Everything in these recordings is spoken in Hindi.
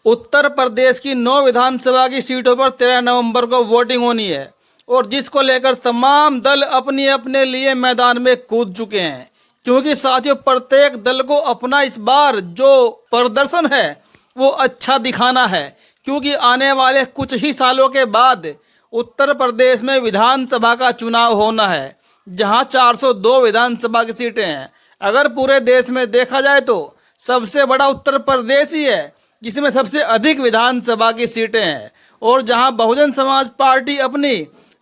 उत्तर प्रदेश की 9 विधानसभा की सीटों पर 13 नवंबर को वोटिंग होनी है और जिसको लेकर तमाम दल अपने अपने लिए मैदान में कूद चुके हैं, क्योंकि साथियों प्रत्येक दल को अपना इस बार जो प्रदर्शन है वो अच्छा दिखाना है, क्योंकि आने वाले कुछ ही सालों के बाद उत्तर प्रदेश में विधानसभा का चुनाव होना है, जहां 402 विधानसभा की सीटें हैं। अगर पूरे देश में देखा जाए तो सबसे बड़ा उत्तर प्रदेश ही है, जिसमें सबसे अधिक विधानसभा की सीटें हैं और जहां बहुजन समाज पार्टी अपनी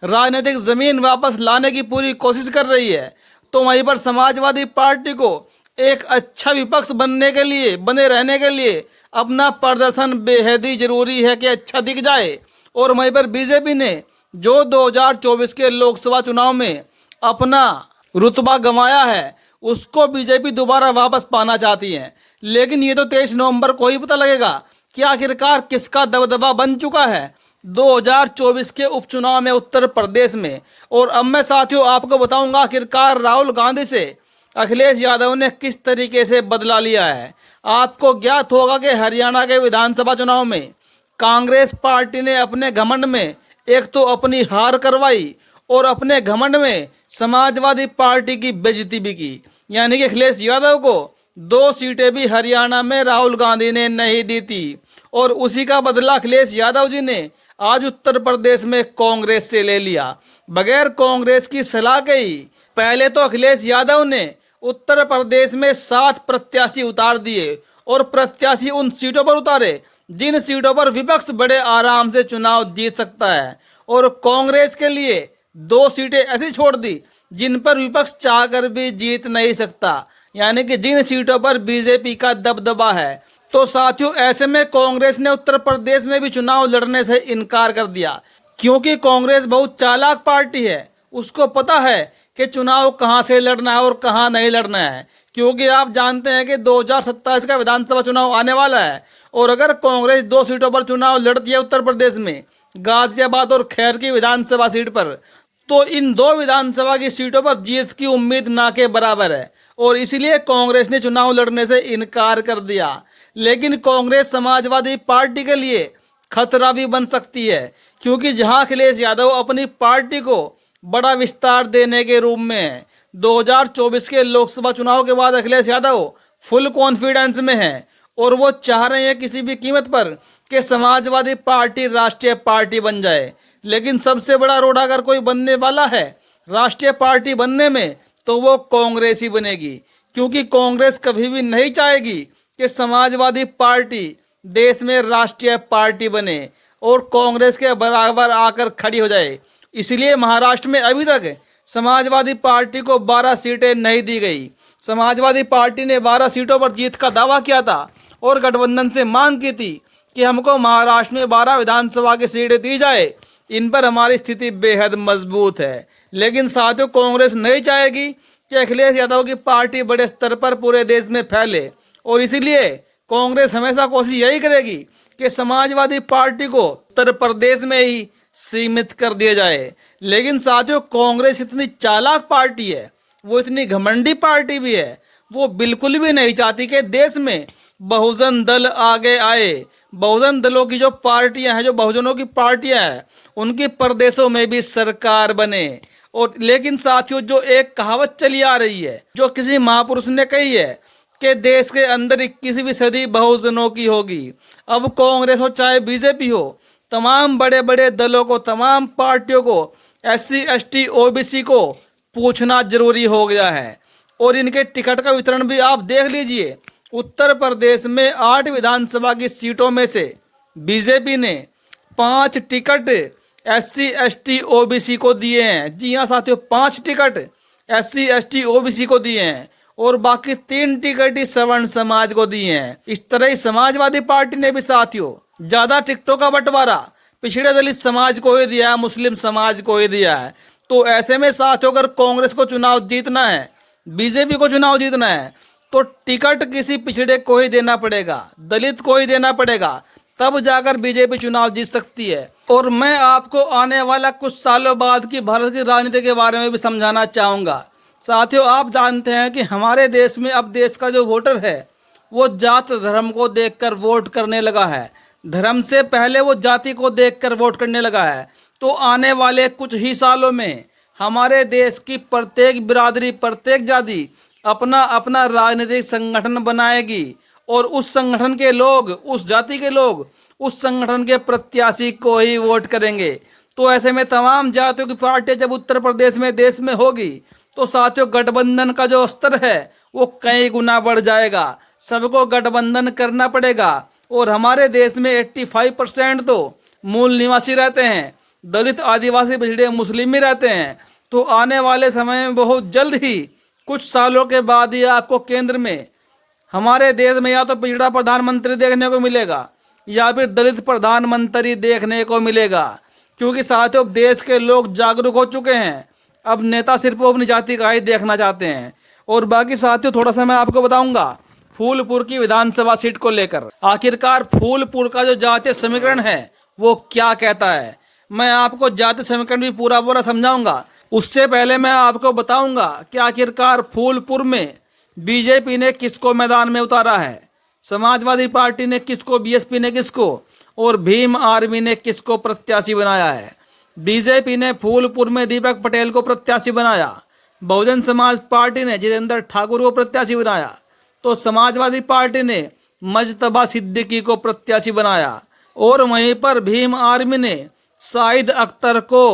राजनीतिक जमीन वापस लाने की पूरी कोशिश कर रही है, तो वहीं पर समाजवादी पार्टी को एक अच्छा विपक्ष बने रहने के लिए अपना प्रदर्शन बेहद ही जरूरी है कि अच्छा दिख जाए। और वहीं पर बीजेपी ने जो 2024 के लोकसभा चुनाव में अपना रुतबा गंवाया है, उसको बीजेपी दोबारा वापस पाना चाहती है। लेकिन ये तो 23 नवंबर को ही पता लगेगा कि आखिरकार किसका दबदबा बन चुका है 2024 के उपचुनाव में उत्तर प्रदेश में। और अब मैं साथियों आपको बताऊंगा आखिरकार राहुल गांधी से अखिलेश यादव ने किस तरीके से बदला लिया है। आपको ज्ञात होगा कि हरियाणा के विधानसभा चुनाव में कांग्रेस पार्टी ने अपने घमंड में एक तो अपनी हार करवाई और अपने घमंड में समाजवादी पार्टी की बेइज्जती भी की, यानी कि अखिलेश यादव को 2 सीटें भी हरियाणा में राहुल गांधी ने नहीं दी थी। और उसी का बदला अखिलेश यादव जी ने आज उत्तर प्रदेश में कांग्रेस से ले लिया, बगैर कांग्रेस की सलाह के ही। पहले तो अखिलेश यादव ने उत्तर प्रदेश में 7 प्रत्याशी उतार दिए और प्रत्याशी उन सीटों पर उतारे जिन सीटों पर विपक्ष बड़े आराम से चुनाव जीत सकता है, और कांग्रेस के लिए 2 सीटें ऐसी छोड़ दी जिन पर विपक्ष चाहकर भी जीत नहीं सकता, यानी कि जिन सीटों पर बीजेपी का दबदबा है। तो साथियों ऐसे में कांग्रेस ने उत्तर प्रदेश में भी चुनाव लड़ने से इनकार कर दिया, क्योंकि कांग्रेस बहुत चालाक पार्टी है। उसको पता है कि चुनाव कहां से लड़ना है और कहां नहीं लड़ना है, क्योंकि आप जानते हैं कि 2027 का विधानसभा चुनाव आने वाला है। और अगर कांग्रेस 2 सीटों पर चुनाव लड़ती है उत्तर प्रदेश में, गाजियाबाद और खैर की विधानसभा सीट पर, तो इन 2 विधानसभा की सीटों पर जीत की उम्मीद ना के बराबर है और इसलिए कांग्रेस ने चुनाव लड़ने से इनकार कर दिया। लेकिन कांग्रेस समाजवादी पार्टी के लिए खतरा भी बन सकती है, क्योंकि जहां अखिलेश यादव अपनी पार्टी को बड़ा विस्तार देने के रूप में है, 2024 के लोकसभा चुनाव के बाद अखिलेश यादव फुल कॉन्फिडेंस में है और वो चाह रहे हैं किसी भी कीमत पर कि समाजवादी पार्टी राष्ट्रीय पार्टी बन जाए। लेकिन सबसे बड़ा रोड़ा अगर कोई बनने वाला है राष्ट्रीय पार्टी बनने में, तो वो कांग्रेस ही बनेगी, क्योंकि कांग्रेस कभी भी नहीं चाहेगी कि समाजवादी पार्टी देश में राष्ट्रीय पार्टी बने और कांग्रेस के बराबर आकर खड़ी हो जाए। इसलिए महाराष्ट्र में अभी तक समाजवादी पार्टी को 12 सीटें नहीं दी गई। समाजवादी पार्टी ने 12 सीटों पर जीत का दावा किया था और गठबंधन से मांग की थी कि हमको महाराष्ट्र में 12 विधानसभा की सीटें दी जाए, इन पर हमारी स्थिति बेहद मजबूत है। लेकिन साथियों कांग्रेस नहीं चाहेगी कि अखिलेश यादव की पार्टी बड़े स्तर पर पूरे देश में फैले और इसीलिए कांग्रेस हमेशा कोशिश यही करेगी कि समाजवादी पार्टी को उत्तर प्रदेश में ही सीमित कर दिया जाए। लेकिन साथियों कांग्रेस इतनी चालाक पार्टी है, वो इतनी घमंडी पार्टी भी है, वो बिल्कुल भी नहीं चाहती कि देश में बहुजन दल आगे आए। बहुजन दलों की जो पार्टियां हैं, जो बहुजनों की पार्टियां हैं, उनकी प्रदेशों में भी सरकार बने। और लेकिन साथियों जो एक कहावत चली आ रही है, जो किसी महापुरुष ने कही है कि देश के अंदर 21वीं सदी बहुजनों की होगी। अब कांग्रेस हो चाहे बीजेपी हो, तमाम बड़े बड़े दलों को, तमाम पार्टियों को, SC ST OBC को पूछना जरूरी हो गया है। और इनके टिकट का वितरण भी आप देख लीजिए। उत्तर प्रदेश में 8 विधानसभा की सीटों में से बीजेपी ने 5 टिकट SC ST OBC को दिए हैं। जी हाँ साथियों, 5 टिकट SC ST OBC को दिए हैं और बाकी 3 टिकट ही सवर्ण समाज को दिए हैं। इस तरह ही समाजवादी पार्टी ने भी साथियों ज्यादा टिकटों का बंटवारा पिछड़े दलित समाज को ही दिया है, मुस्लिम समाज को ही दिया है। तो ऐसे में साथियों अगर कांग्रेस को चुनाव जीतना है, बीजेपी को चुनाव जीतना है, तो टिकट किसी पिछड़े को ही देना पड़ेगा, दलित को ही देना पड़ेगा, तब जाकर बीजेपी चुनाव जीत सकती है। और मैं आपको आने वाला कुछ सालों बाद की भारत की राजनीति के बारे में भी समझाना चाहूँगा। साथियों आप जानते हैं कि हमारे देश में अब देश का जो वोटर है वो जात धर्म को देखकर वोट करने लगा है। धर्म से पहले वो जाति को देखकर वोट करने लगा है। तो आने वाले कुछ ही सालों में हमारे देश की प्रत्येक बिरादरी, प्रत्येक जाति अपना अपना राजनीतिक संगठन बनाएगी और उस संगठन के लोग, उस जाति के लोग उस संगठन के प्रत्याशी को ही वोट करेंगे। तो ऐसे में तमाम जातियों की पार्टी जब उत्तर प्रदेश में, देश में होगी, तो साथियों गठबंधन का जो स्तर है वो कई गुना बढ़ जाएगा। सबको गठबंधन करना पड़ेगा। और हमारे देश में 85% तो मूल निवासी रहते हैं, दलित, आदिवासी, पिछड़े, मुस्लिम ही रहते हैं। तो आने वाले समय में बहुत जल्द ही, कुछ सालों के बाद ही आपको केंद्र में, हमारे देश में या तो पिछड़ा प्रधानमंत्री देखने को मिलेगा या फिर दलित प्रधानमंत्री देखने को मिलेगा। क्योंकि साथियों देश के लोग जागरूक हो चुके हैं। अब नेता सिर्फ अपनी जाति का ही देखना चाहते हैं। और बाकी साथियों थोड़ा सा मैं आपको बताऊंगा फूलपुर की विधानसभा सीट को लेकर। आखिरकार फूलपुर का जो जातीय समीकरण है वो क्या कहता है, मैं आपको जातीय समीकरण भी पूरा पूरा समझाऊंगा। उससे पहले मैं आपको बताऊंगा कि आखिरकार फूलपुर में बीजेपी ने किसको मैदान में उतारा है, समाजवादी पार्टी ने किसको, बीएसपी ने किसको, और भीम आर्मी ने किसको प्रत्याशी बनाया है। बीजेपी ने फूलपुर में दीपक पटेल को प्रत्याशी बनाया, बहुजन समाज पार्टी ने जितेंद्र ठाकुर को प्रत्याशी बनाया, तो समाजवादी पार्टी ने मजतबा सिद्दीकी को प्रत्याशी बनाया, और वहीं पर भीम आर्मी ने शाहिद अख्तर को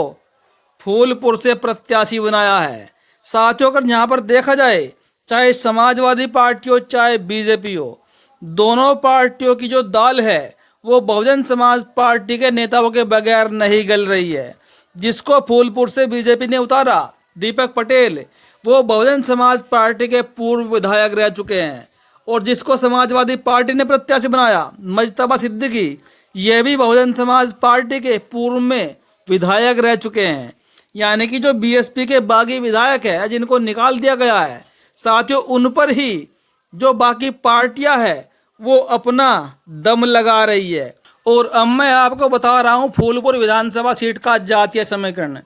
फूलपुर से प्रत्याशी बनाया है। साथियों अगर यहाँ पर देखा जाए, चाहे समाजवादी पार्टी हो चाहे बीजेपी हो, दोनों पार्टियों की जो दाल है वो बहुजन समाज पार्टी के नेताओं के बगैर नहीं गल रही है। जिसको फूलपुर से बीजेपी ने उतारा, दीपक पटेल, वो बहुजन समाज पार्टी के पूर्व विधायक रह चुके हैं। और जिसको समाजवादी पार्टी ने प्रत्याशी बनाया, मजतबा सिद्दीकी, ये भी बहुजन समाज पार्टी के पूर्व में विधायक रह चुके हैं। यानी कि जो बीएसपी के बागी विधायक है जिनको निकाल दिया गया है, साथियों उन पर ही जो बाकी पार्टियां हैं वो अपना दम लगा रही है। और अब मैं आपको बता रहा हूं फूलपुर विधानसभा सीट का जातीय समीकरण।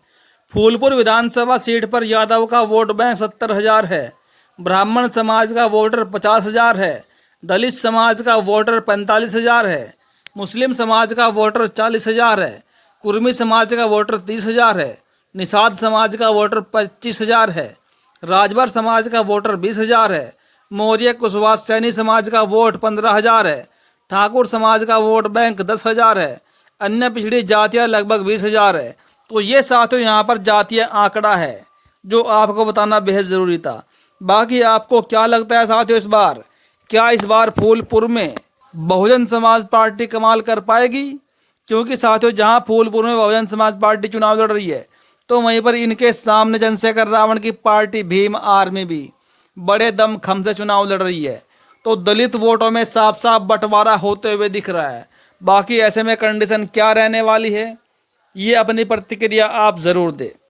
फूलपुर विधानसभा सीट पर यादव का वोट बैंक 70,000 है, ब्राह्मण समाज का वोटर 50,000 है, दलित समाज का वोटर 45,000 है, मुस्लिम समाज का वोटर 40,000 है, कुर्मी समाज का वोटर 30,000 है, निषाद समाज का वोटर 25,000 है, राजभर समाज का वोटर 20,000 है, मौर्य कुशवाहा सैनी समाज का वोट 15,000 है, ठाकुर समाज का वोट बैंक 10,000 है, अन्य पिछड़ी जातियाँ लगभग 20,000 है। तो ये साथियों यहाँ पर जातीय आंकड़ा है जो आपको बताना बेहद ज़रूरी था। बाकी आपको क्या लगता है साथियों, इस बार फूलपुर में बहुजन समाज पार्टी कमाल कर पाएगी? क्योंकि साथियों जहाँ फूलपुर में बहुजन समाज पार्टी चुनाव लड़ रही है, तो वहीं पर इनके सामने चंद्रशेखर रावण की पार्टी भीम आर्मी भी बड़े दमखम से चुनाव लड़ रही है। तो दलित वोटों में साफ साफ बंटवारा होते हुए दिख रहा है। बाकी ऐसे में कंडीशन क्या रहने वाली है, ये अपनी प्रतिक्रिया आप ज़रूर दें।